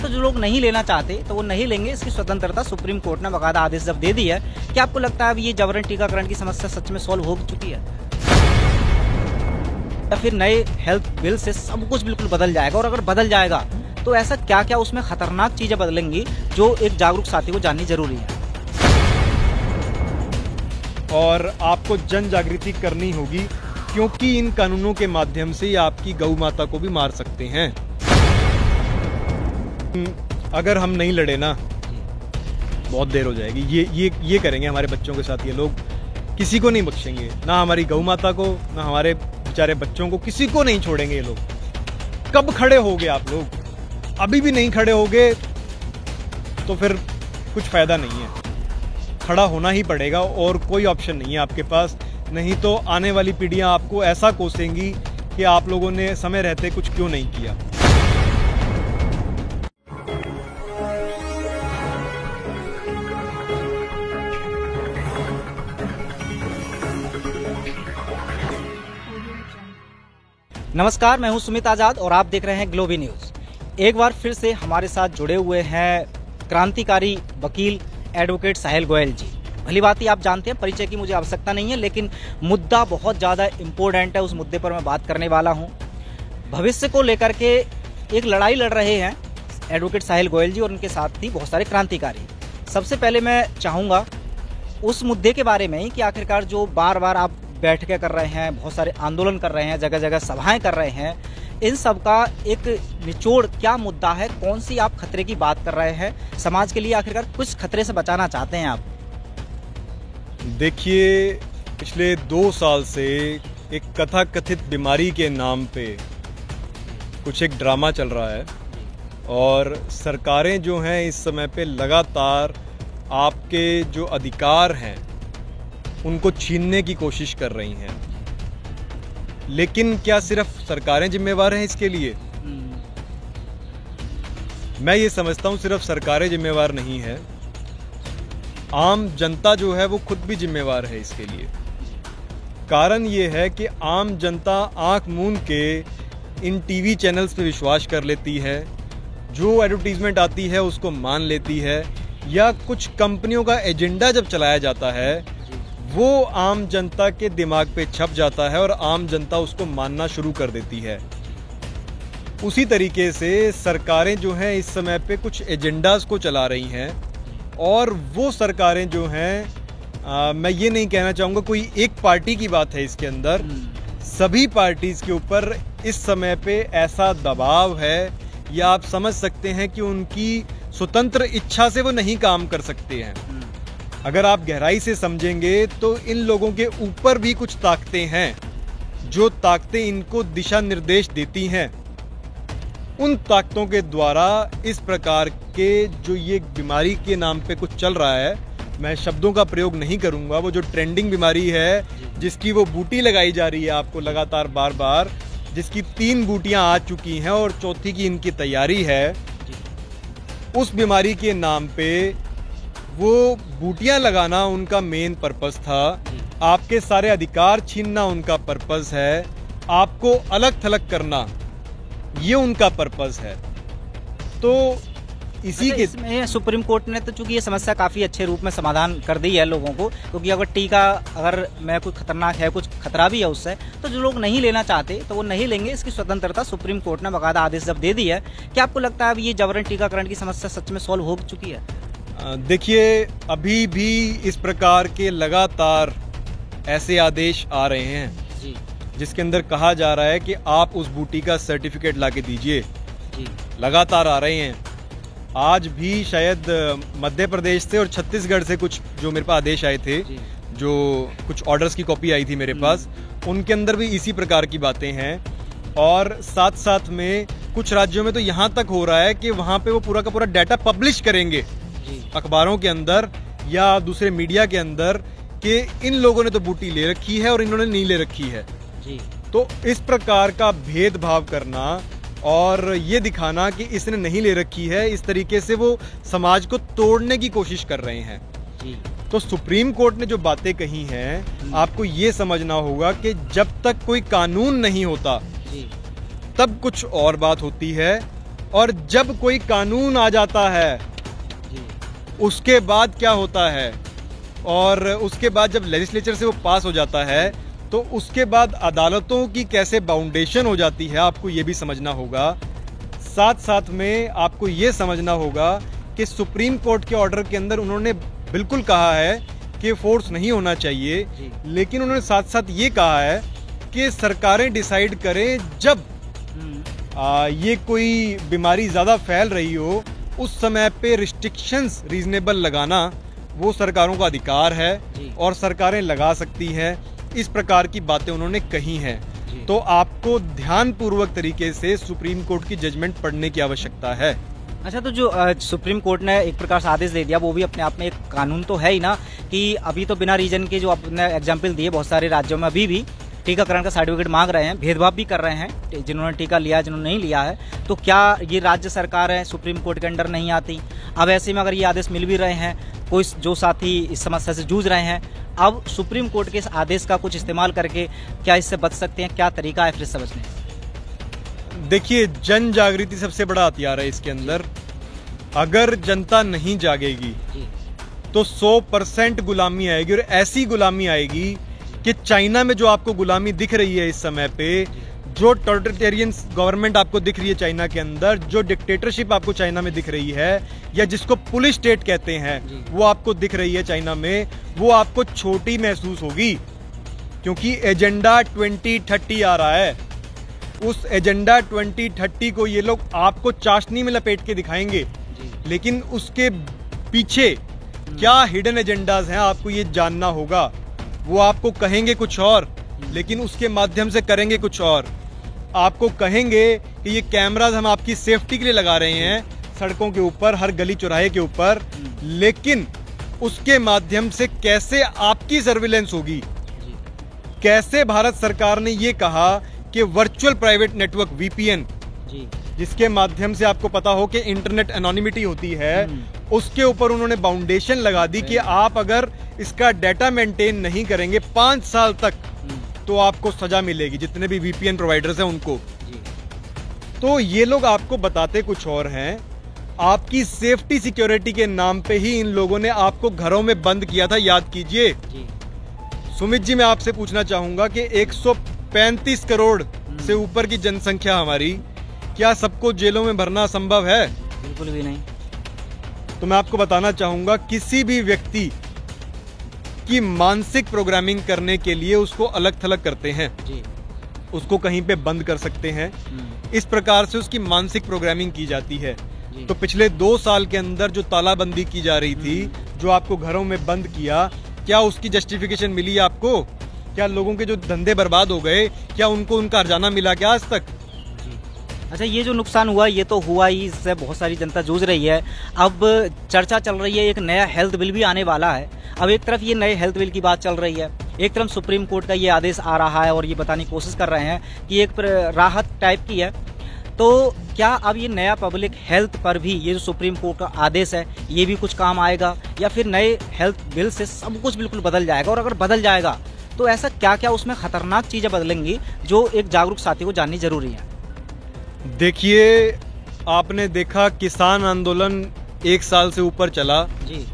तो जो लोग नहीं लेना चाहते तो वो नहीं लेंगे, इसकी स्वतंत्रता। सुप्रीम कोर्ट ने बाकायदा आदेश जब दे दी है, क्या आपको लगता है अब ये जबरन टीकाकरण की समस्या सच में सॉल्व हो चुकी है, या फिर नए हेल्थ बिल से सब कुछ बिल्कुल बदल जाएगा? और अगर बदल जाएगा तो ऐसा क्या क्या उसमें खतरनाक चीजें बदलेंगी जो एक जागरूक साथी को जाननी जरूरी है? और आपको जन जागृति करनी होगी, क्योंकि इन कानूनों के माध्यम से ये आपकी गौ माता को भी मार सकते हैं। अगर हम नहीं लड़े ना, बहुत देर हो जाएगी। ये करेंगे हमारे बच्चों के साथ ये लोग, किसी को नहीं बख्शेंगे, ना हमारी गौ माता को, ना हमारे बेचारे बच्चों को, किसी को नहीं छोड़ेंगे ये लोग। कब खड़े होगे आप लोग? अभी भी नहीं खड़े होगे तो फिर कुछ फायदा नहीं है। खड़ा होना ही पड़ेगा और कोई ऑप्शन नहीं है आपके पास, नहीं तो आने वाली पीढ़ियां आपको ऐसा कोसेंगी कि आप लोगों ने समय रहते कुछ क्यों नहीं किया। नमस्कार, मैं हूं सुमित आजाद और आप देख रहे हैं ग्लोबी न्यूज। एक बार फिर से हमारे साथ जुड़े हुए हैं क्रांतिकारी वकील एडवोकेट साहिल गोयल जी। भली बात ही आप जानते हैं, परिचय की मुझे आवश्यकता नहीं है, लेकिन मुद्दा बहुत ज़्यादा इम्पोर्टेंट है। उस मुद्दे पर मैं बात करने वाला हूं। भविष्य को लेकर के एक लड़ाई लड़ रहे हैं एडवोकेट साहिल गोयल जी और उनके साथ ही बहुत सारे क्रांतिकारी। सबसे पहले मैं चाहूँगा उस मुद्दे के बारे में ही कि आखिरकार जो बार बार आप बैठकें कर रहे हैं, बहुत सारे आंदोलन कर रहे हैं, जगह जगह सभाएं कर रहे हैं, इन सब का एक निचोड़ क्या मुद्दा है? कौन सी आप खतरे की बात कर रहे हैं? समाज के लिए आखिरकार कुछ खतरे से बचाना चाहते हैं आप? देखिए, पिछले 2 साल से एक कथाकथित बीमारी के नाम पे कुछ एक ड्रामा चल रहा है और सरकारें जो हैं इस समय पे लगातार आपके जो अधिकार हैं उनको छीनने की कोशिश कर रही हैं। लेकिन क्या सिर्फ सरकारें जिम्मेवार हैं इसके लिए? मैं ये समझता हूं सिर्फ सरकारें जिम्मेवार नहीं है, आम जनता जो है वो खुद भी जिम्मेवार है इसके लिए। कारण ये है कि आम जनता आंख मूंद के इन टीवी चैनल्स पे विश्वास कर लेती है, जो एडवर्टीजमेंट आती है उसको मान लेती है, या कुछ कंपनियों का एजेंडा जब चलाया जाता है वो आम जनता के दिमाग पे छप जाता है और आम जनता उसको मानना शुरू कर देती है। उसी तरीके से सरकारें जो हैं इस समय पे कुछ एजेंडास को चला रही हैं और वो सरकारें जो हैं, मैं ये नहीं कहना चाहूँगा कोई एक पार्टी की बात है इसके अंदर, सभी पार्टीज के ऊपर इस समय पे ऐसा दबाव है, या आप समझ सकते हैं कि उनकी स्वतंत्र इच्छा से वो नहीं काम कर सकते हैं। अगर आप गहराई से समझेंगे तो इन लोगों के ऊपर भी कुछ ताकतें हैं, जो ताकतें इनको दिशा निर्देश देती हैं। उन ताकतों के द्वारा इस प्रकार के जो ये बीमारी के नाम पे कुछ चल रहा है, मैं शब्दों का प्रयोग नहीं करूंगा, वो जो ट्रेंडिंग बीमारी है जिसकी वो बूटी लगाई जा रही है आपको लगातार बार बार, जिसकी 3 बूटियां आ चुकी हैं और चौथी की इनकी तैयारी है, उस बीमारी के नाम पे वो बूटियां लगाना उनका मेन पर्पस था। आपके सारे अधिकार छीनना उनका पर्पस है, आपको अलग थलग करना ये उनका पर्पस है। तो इसी के इसमें सुप्रीम कोर्ट ने तो चूंकि ये समस्या काफी अच्छे रूप में समाधान कर दी है लोगों को, क्योंकि अगर टीका अगर मैं कुछ खतरनाक है, कुछ खतरा भी है उससे, तो जो लोग नहीं लेना चाहते तो वो नहीं लेंगे, इसकी स्वतंत्रता। सुप्रीम कोर्ट ने बाकायदा आदेश जब दे दी है, क्या आपको लगता है अब ये जबरन टीकाकरण की समस्या सच में सॉल्व हो चुकी है? देखिए, अभी भी इस प्रकार के लगातार ऐसे आदेश आ रहे हैं जी, जिसके अंदर कहा जा रहा है कि आप उस बूटी का सर्टिफिकेट लाके दीजिए, लगातार आ रहे हैं। आज भी शायद मध्य प्रदेश से और छत्तीसगढ़ से कुछ जो मेरे पास आदेश आए थे, जो कुछ ऑर्डर्स की कॉपी आई थी मेरे पास, उनके अंदर भी इसी प्रकार की बातें हैं। और साथ साथ में कुछ राज्यों में तो यहाँ तक हो रहा है कि वहाँ पे वो पूरा का पूरा डाटा पब्लिश करेंगे अखबारों के अंदर या दूसरे मीडिया के अंदर कि इन लोगों ने तो बूटी ले रखी है और इन्होंने नहीं ले रखी है जी। तो इस प्रकार का भेदभाव करना और ये दिखाना कि इसने नहीं ले रखी है, इस तरीके से वो समाज को तोड़ने की कोशिश कर रहे हैं जी। तो सुप्रीम कोर्ट ने जो बातें कही हैं, आपको ये समझना होगा कि जब तक कोई कानून नहीं होता जी, तब कुछ और बात होती है, और जब कोई कानून आ जाता है उसके बाद क्या होता है, और उसके बाद जब लेजिस्लेचर से वो पास हो जाता है तो उसके बाद अदालतों की कैसे बाउंडेशन हो जाती है, आपको ये भी समझना होगा। साथ साथ में आपको ये समझना होगा कि सुप्रीम कोर्ट के ऑर्डर के अंदर उन्होंने बिल्कुल कहा है कि फोर्स नहीं होना चाहिए, लेकिन उन्होंने साथ साथ ये कहा है कि सरकारें डिसाइड करें जब ये कोई बीमारी ज़्यादा फैल रही हो, उस समय पे रिस्ट्रिक्शंस रीजनेबल लगाना वो सरकारों का अधिकार है और सरकारें लगा सकती हैं। इस प्रकार की बातें उन्होंने कही हैं। तो आपको ध्यानपूर्वक तरीके से सुप्रीम कोर्ट की जजमेंट पढ़ने की आवश्यकता है। अच्छा, तो जो सुप्रीम कोर्ट ने एक प्रकार से आदेश दे दिया, वो भी अपने आप में एक कानून तो है ही ना, कि अभी तो बिना रीजन के जो आपने एग्जाम्पल दिए, बहुत सारे राज्यों में अभी भी टीकाकरण का सर्टिफिकेट मांग रहे हैं, भेदभाव भी कर रहे हैं, जिन्होंने टीका लिया है जिन्होंने नहीं लिया है। तो क्या ये राज्य सरकार है सुप्रीम कोर्ट के अंडर नहीं आती? अब ऐसे में अगर ये आदेश मिल भी रहे हैं, कोई जो साथी इस समस्या से जूझ रहे हैं, अब सुप्रीम कोर्ट के इस आदेश का कुछ इस्तेमाल करके क्या इससे बच सकते हैं? क्या तरीका है फिर समझने? देखिए, जन जागृति सबसे बड़ा हथियार है इसके अंदर। अगर जनता नहीं जागेगी तो 100% गुलामी आएगी, और ऐसी गुलामी आएगी कि चाइना में जो आपको गुलामी दिख रही है इस समय पे, जो टॉटलिटेरियन गवर्नमेंट आपको दिख रही है चाइना के अंदर, जो डिक्टेटरशिप आपको चाइना में दिख रही है, या जिसको पुलिस स्टेट कहते हैं, वो आपको दिख रही है चाइना में, वो आपको छोटी महसूस होगी, क्योंकि एजेंडा 2030 आ रहा है। उस एजेंडा 2030 को ये लोग आपको चाशनी में लपेट के दिखाएंगे, लेकिन उसके पीछे क्या हिडन एजेंडाज हैं आपको ये जानना होगा। वो आपको कहेंगे कुछ और, लेकिन उसके माध्यम से करेंगे कुछ और। आपको कहेंगे कि ये कैमराज हम आपकी सेफ्टी के लिए लगा रहे हैं सड़कों के ऊपर, हर गली चौराहे के ऊपर, लेकिन उसके माध्यम से कैसे आपकी सर्विलेंस होगी। कैसे भारत सरकार ने ये कहा कि वर्चुअल प्राइवेट नेटवर्क वीपीएन, जिसके माध्यम से आपको पता हो कि इंटरनेट एनोनिमिटी होती है, उसके ऊपर उन्होंने बाउंडेशन लगा दी कि आप अगर इसका डाटा मेंटेन नहीं करेंगे 5 साल तक तो आपको सजा मिलेगी, जितने भी वीपीएन प्रोवाइडर्स हैं उनको। तो ये लोग आपको बताते कुछ और हैं। आपकी सेफ्टी सिक्योरिटी के नाम पे ही इन लोगों ने आपको घरों में बंद किया था, याद कीजिए। सुमित जी, मैं आपसे पूछना चाहूंगा कि 135 करोड़ से ऊपर की जनसंख्या हमारी, क्या सबको जेलों में भरना संभव है? बिल्कुल भी नहीं। तो मैं आपको बताना चाहूंगा, किसी भी व्यक्ति की मानसिक प्रोग्रामिंग करने के लिए उसको अलग थलग करते हैं, उसको कहीं पे बंद कर सकते हैं, इस प्रकार से उसकी मानसिक प्रोग्रामिंग की जाती है। तो पिछले 2 साल के अंदर जो तालाबंदी की जा रही थी, जो आपको घरों में बंद किया, क्या उसकी जस्टिफिकेशन मिली आपको? क्या लोगों के जो धंधे बर्बाद हो गए, क्या उनको उनका हर्जाना मिला क्या आज तक? अच्छा, ये जो नुकसान हुआ ये तो हुआ ही, इससे बहुत सारी जनता जूझ रही है। अब चर्चा चल रही है एक नया हेल्थ बिल भी आने वाला है। अब एक तरफ ये नए हेल्थ बिल की बात चल रही है, एक तरफ सुप्रीम कोर्ट का ये आदेश आ रहा है और ये बताने की कोशिश कर रहे हैं कि एक राहत टाइप की है। तो क्या अब ये नया पब्लिक हेल्थ पर भी ये जो सुप्रीम कोर्ट का आदेश है ये भी कुछ काम आएगा, या फिर नए हेल्थ बिल से सब कुछ बिल्कुल बदल जाएगा? और अगर बदल जाएगा तो ऐसा क्या क्या उसमें खतरनाक चीजें बदलेंगी जो एक जागरूक साथी को जाननी जरूरी है? देखिए, आपने देखा किसान आंदोलन 1 साल से ऊपर चला,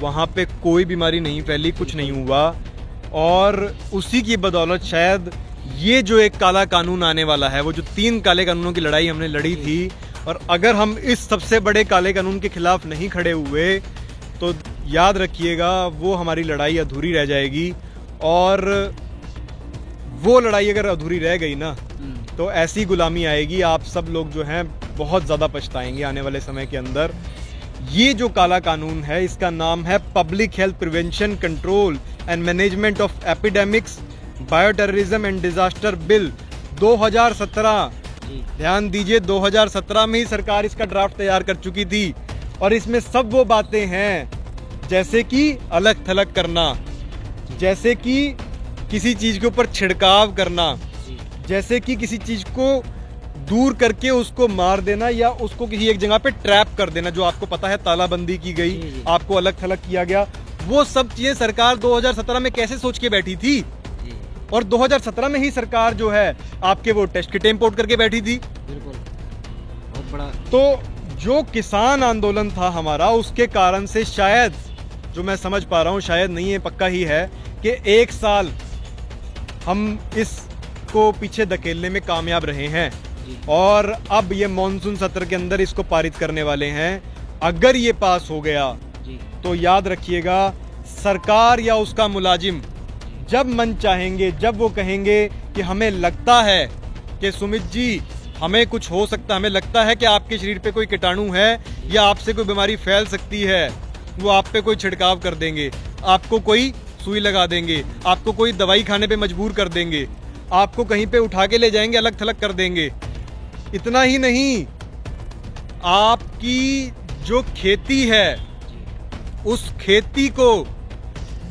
वहां पे कोई बीमारी नहीं फैली, कुछ नहीं हुआ, और उसी की बदौलत शायद ये जो एक काला कानून आने वाला है, वो जो 3 काले कानूनों की लड़ाई हमने लड़ी थी, और अगर हम इस सबसे बड़े काले कानून के खिलाफ नहीं खड़े हुए तो याद रखिएगा वो हमारी लड़ाई अधूरी रह जाएगी। और वो लड़ाई अगर अधूरी रह गई ना, तो ऐसी गुलामी आएगी, आप सब लोग जो हैं बहुत ज़्यादा पछताएंगे आने वाले समय के अंदर। ये जो काला कानून है, इसका नाम है public health prevention, control and management of epidemics, bioterrorism and disaster bill 2017। ध्यान दीजिए, 2017 में ही सरकार इसका ड्राफ्ट तैयार कर चुकी थी, और इसमें सब वो बातें हैं जैसे कि अलग थलग करना, जैसे कि किसी चीज के ऊपर छिड़काव करना, जैसे कि किसी चीज को दूर करके उसको मार देना या उसको किसी एक जगह पे ट्रैप कर देना। जो आपको पता है तालाबंदी की गई, आपको अलग थलग किया गया, वो सब चीजें सरकार 2017 में कैसे सोच के बैठी थी। और 2017 में ही सरकार जो है आपके वो टेस्ट किट इंपोर्ट करके बैठी थी। बिल्कुल, बहुत बड़ा। तो जो किसान आंदोलन था हमारा, उसके कारण से शायद, जो मैं समझ पा रहा हूं, शायद नहीं है, पक्का ही है कि 1 साल हम इसको पीछे धकेलने में कामयाब रहे हैं और अब ये मॉनसून सत्र के अंदर इसको पारित करने वाले हैं। अगर ये पास हो गया तो याद रखिएगा, सरकार या उसका मुलाजिम जब मन चाहेंगे, जब वो कहेंगे कि हमें लगता है कि सुमित जी हमें कुछ हो सकता है, हमें लगता है कि आपके शरीर पे कोई कीटाणु है या आपसे कोई बीमारी फैल सकती है, वो आप पे कोई छिड़काव कर देंगे, आपको कोई सुई लगा देंगे, आपको कोई दवाई खाने पे मजबूर कर देंगे, आपको कहीं पे उठा के ले जाएंगे, अलग थलग कर देंगे। इतना ही नहीं, आपकी जो खेती है उस खेती को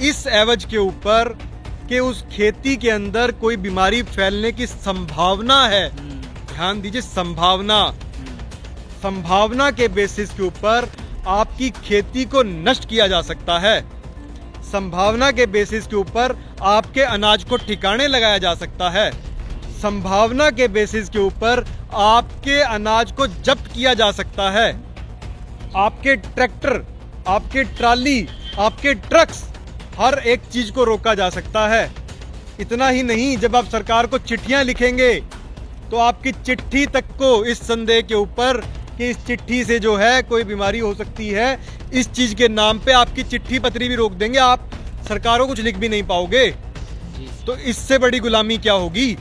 इस एवज के ऊपर कि उस खेती के अंदर कोई बीमारी फैलने की संभावना है, ध्यान दीजिए, संभावना के बेसिस के ऊपर आपकी खेती को नष्ट किया जा सकता है। संभावना के बेसिस के ऊपर आपके अनाज को ठिकाने लगाया जा सकता है। संभावना के बेसिस के ऊपर आपके अनाज को जब्त किया जा सकता है। आपके ट्रैक्टर, आपके ट्राली, आपके ट्रक्स, हर एक चीज को रोका जा सकता है। इतना ही नहीं, जब आप सरकार को चिट्ठियां लिखेंगे तो आपकी चिट्ठी तक को इस संदेह के ऊपर कि इस चिट्ठी से जो है कोई बीमारी हो सकती है, इस चीज के नाम पे आपकी चिट्ठी पत्री भी रोक देंगे, आप सरकारों कुछ लिख भी नहीं पाओगे। तो इससे बड़ी गुलामी क्या होगी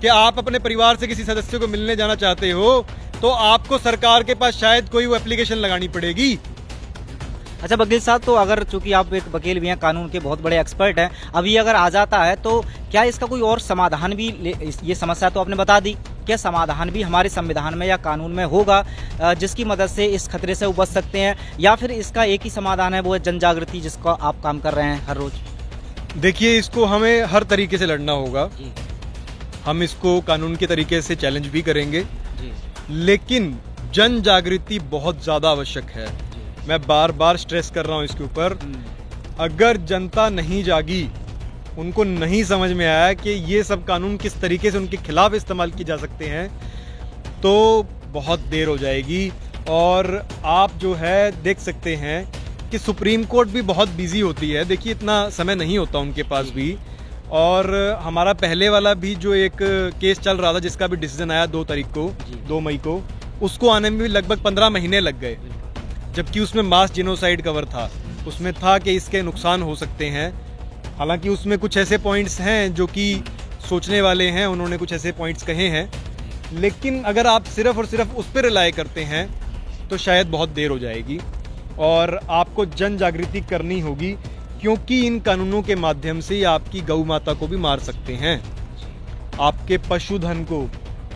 कि आप अपने परिवार से किसी सदस्य को मिलने जाना चाहते हो तो आपको सरकार के पास शायद कोई वो एप्लीकेशन लगानी पड़ेगी। अच्छा वकील साहब, तो अगर चूंकि आप एक वकील भी हैं, कानून के बहुत बड़े एक्सपर्ट हैं, अभी अगर आ जाता है तो क्या इसका कोई और समाधान भी, ये समस्या तो आपने बता दी, क्या समाधान भी हमारे संविधान में या कानून में होगा जिसकी मदद से इस खतरे से बच सकते हैं, या फिर इसका एक ही समाधान है, वो है जन जागृति जिसका आप काम कर रहे हैं हर रोज? देखिए, इसको हमें हर तरीके से लड़ना होगा। हम इसको कानून के तरीके से चैलेंज भी करेंगे, लेकिन जन जागृति बहुत ज्यादा आवश्यक है। मैं बार बार स्ट्रेस कर रहा हूं इसके ऊपर। अगर जनता नहीं जागी, उनको नहीं समझ में आया कि ये सब कानून किस तरीके से उनके खिलाफ इस्तेमाल किए जा सकते हैं, तो बहुत देर हो जाएगी। और आप जो है देख सकते हैं कि सुप्रीम कोर्ट भी बहुत बिजी होती है। देखिए, इतना समय नहीं होता उनके पास भी। और हमारा पहले वाला भी जो एक केस चल रहा था, जिसका भी डिसीजन आया 2 मई को, उसको आने में भी लगभग 15 महीने लग गए, जबकि उसमें मास जिनोसाइड कवर था। उसमें था कि इसके नुकसान हो सकते हैं। हालांकि उसमें कुछ ऐसे पॉइंट्स हैं जो कि सोचने वाले हैं, उन्होंने कुछ ऐसे पॉइंट्स कहे हैं, लेकिन अगर आप सिर्फ और सिर्फ उस पर रिलाय करते हैं तो शायद बहुत देर हो जाएगी। और आपको जन जागृति करनी होगी, क्योंकि इन कानूनों के माध्यम से आपकी गौ माता को भी मार सकते हैं, आपके पशुधन को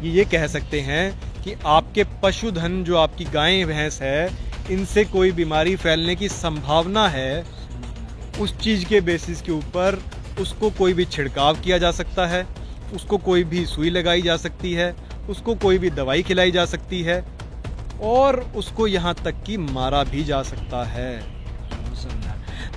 ये कह सकते हैं कि आपके पशुधन, जो आपकी गाय भैंस है, इनसे कोई बीमारी फैलने की संभावना है, उस चीज के बेसिस के ऊपर उसको कोई भी छिड़काव किया जा सकता है, उसको कोई भी सुई लगाई जा सकती है, उसको कोई भी दवाई खिलाई जा सकती है, और उसको यहाँ तक कि मारा भी जा सकता है।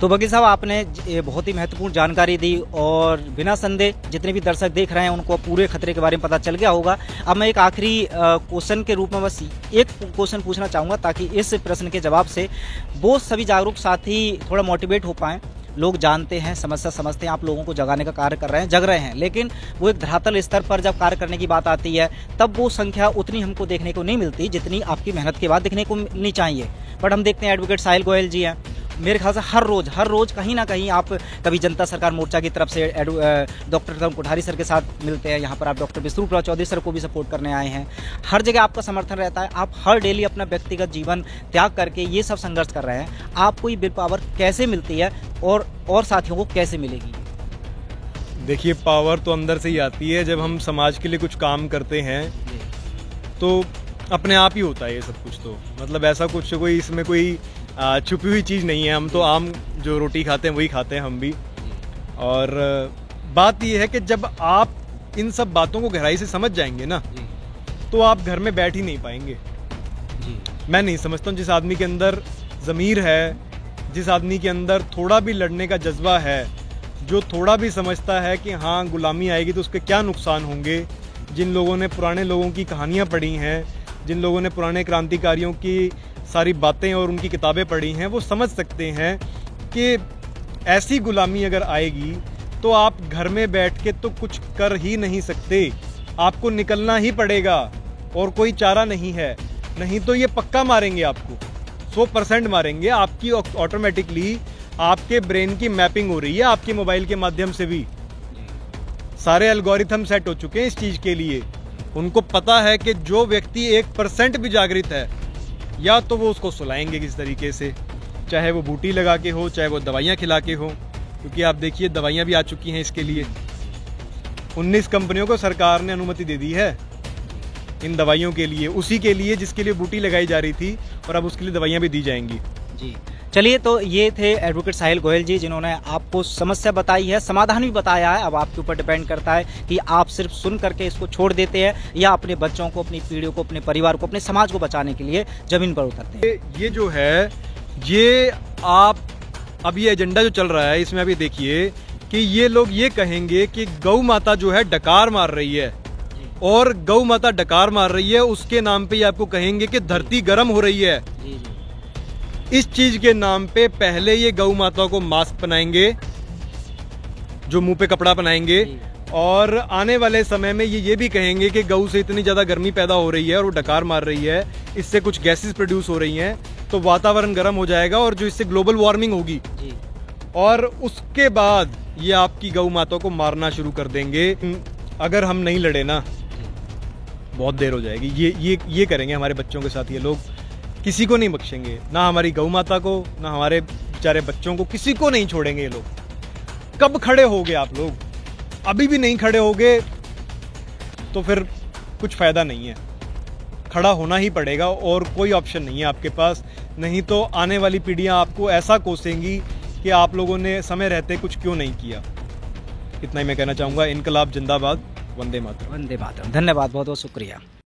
तो वकील साहब, आपने बहुत ही महत्वपूर्ण जानकारी दी और बिना संदेह जितने भी दर्शक देख रहे हैं उनको पूरे खतरे के बारे में पता चल गया होगा। अब मैं एक आखिरी क्वेश्चन के रूप में बस एक क्वेश्चन पूछना चाहूँगा, ताकि इस प्रश्न के जवाब से वो सभी जागरूक साथी थोड़ा मोटिवेट हो पाएँ। लोग जानते हैं, समस्या समझते हैं, आप लोगों को जगाने का कार्य कर रहे हैं, जग रहे हैं, लेकिन वो एक धरातल स्तर पर जब कार्य करने की बात आती है तब वो संख्या उतनी हमको देखने को नहीं मिलती जितनी आपकी मेहनत के बाद देखने को मिलनी चाहिए। बट हम देखते हैं एडवोकेट साहिल गोयल जी हैं, मेरे ख्याल से हर रोज कहीं ना कहीं आप कभी जनता सरकार मोर्चा की तरफ से डॉक्टर कोठारी सर के साथ मिलते हैं, यहाँ पर आप डॉक्टर विष्णु चौधरी सर को भी सपोर्ट करने आए हैं, हर जगह आपका समर्थन रहता है, आप हर डेली अपना व्यक्तिगत जीवन त्याग करके ये सब संघर्ष कर रहे हैं। आपको ये विल पावर कैसे मिलती है और साथियों को कैसे मिलेगी? देखिए, पावर तो अंदर से ही आती है। जब हम समाज के लिए कुछ काम करते हैं तो अपने आप ही होता है ये सब कुछ। तो मतलब ऐसा कुछ कोई इसमें कोई छुपी हुई चीज़ नहीं है। हम तो आम जो रोटी खाते हैं वही खाते हैं हम भी। और बात यह है कि जब आप इन सब बातों को गहराई से समझ जाएंगे ना, तो आप घर में बैठ ही नहीं पाएंगे। मैं नहीं समझता हूँ, जिस आदमी के अंदर ज़मीर है, जिस आदमी के अंदर थोड़ा भी लड़ने का जज्बा है, जो थोड़ा भी समझता है कि हाँ गुलामी आएगी तो उसके क्या नुकसान होंगे, जिन लोगों ने पुराने लोगों की कहानियाँ पढ़ी हैं, जिन लोगों ने पुराने क्रांतिकारियों की सारी बातें और उनकी किताबें पढ़ी हैं वो समझ सकते हैं कि ऐसी गुलामी अगर आएगी तो आप घर में बैठ के तो कुछ कर ही नहीं सकते, आपको निकलना ही पड़ेगा और कोई चारा नहीं है। नहीं तो ये पक्का मारेंगे आपको, 100% मारेंगे। आपकी ऑटोमेटिकली आपके ब्रेन की मैपिंग हो रही है आपके मोबाइल के माध्यम से भी। सारे एल्गोरिथम सेट हो चुके हैं इस चीज के लिए। उनको पता है कि जो व्यक्ति 1% भी जागृत है या तो वो उसको सुलाएंगे किस तरीके से, चाहे वो बूटी लगा के हो, चाहे वो दवाइयाँ खिला के हो, क्योंकि आप देखिए दवाइयाँ भी आ चुकी हैं इसके लिए। 19 कंपनियों को सरकार ने अनुमति दे दी है इन दवाइयों के लिए, उसी के लिए जिसके लिए बूटी लगाई जा रही थी, और अब उसके लिए दवाइयाँ भी दी जाएंगी। जी चलिए, तो ये थे एडवोकेट साहिल गोयल जी, जिन्होंने आपको समस्या बताई है, समाधान भी बताया है। अब आपके ऊपर डिपेंड करता है कि आप सिर्फ सुन करके इसको छोड़ देते हैं या अपने बच्चों को, अपनी पीढ़ियों को, अपने परिवार को, अपने समाज को बचाने के लिए जमीन पर उतरते हैं। ये जो है, ये आप अब ये एजेंडा जो चल रहा है इसमें अभी देखिए कि ये लोग ये कहेंगे कि गौ माता जो है डकार मार रही है, और गौ माता डकार मार रही है उसके नाम पे ये आपको कहेंगे कि धरती गर्म हो रही है। इस चीज के नाम पे पहले ये गौ माता को मास्क पहनाएंगे, जो मुंह पे कपड़ा पहनाएंगे, और आने वाले समय में ये भी कहेंगे कि गौ से इतनी ज्यादा गर्मी पैदा हो रही है और वो डकार मार रही है, इससे कुछ गैसेस प्रोड्यूस हो रही हैं, तो वातावरण गर्म हो जाएगा और जो इससे ग्लोबल वार्मिंग होगी, और उसके बाद ये आपकी गौ माता को मारना शुरू कर देंगे। अगर हम नहीं लड़े ना, बहुत देर हो जाएगी। ये करेंगे हमारे बच्चों के साथ ये लोग, किसी को नहीं बख्शेंगे, ना हमारी गौ माता को, ना हमारे बेचारे बच्चों को, किसी को नहीं छोड़ेंगे ये लोग। कब खड़े होगे आप लोग? अभी भी नहीं खड़े होगे तो फिर कुछ फायदा नहीं है। खड़ा होना ही पड़ेगा और कोई ऑप्शन नहीं है आपके पास, नहीं तो आने वाली पीढ़ियां आपको ऐसा कोसेंगी कि आप लोगों ने समय रहते कुछ क्यों नहीं किया। इतना ही मैं कहना चाहूँगा। इनकलाब जिंदाबाद, वंदे मातरम। वंदे मातरम। धन्यवाद, बहुत बहुत शुक्रिया।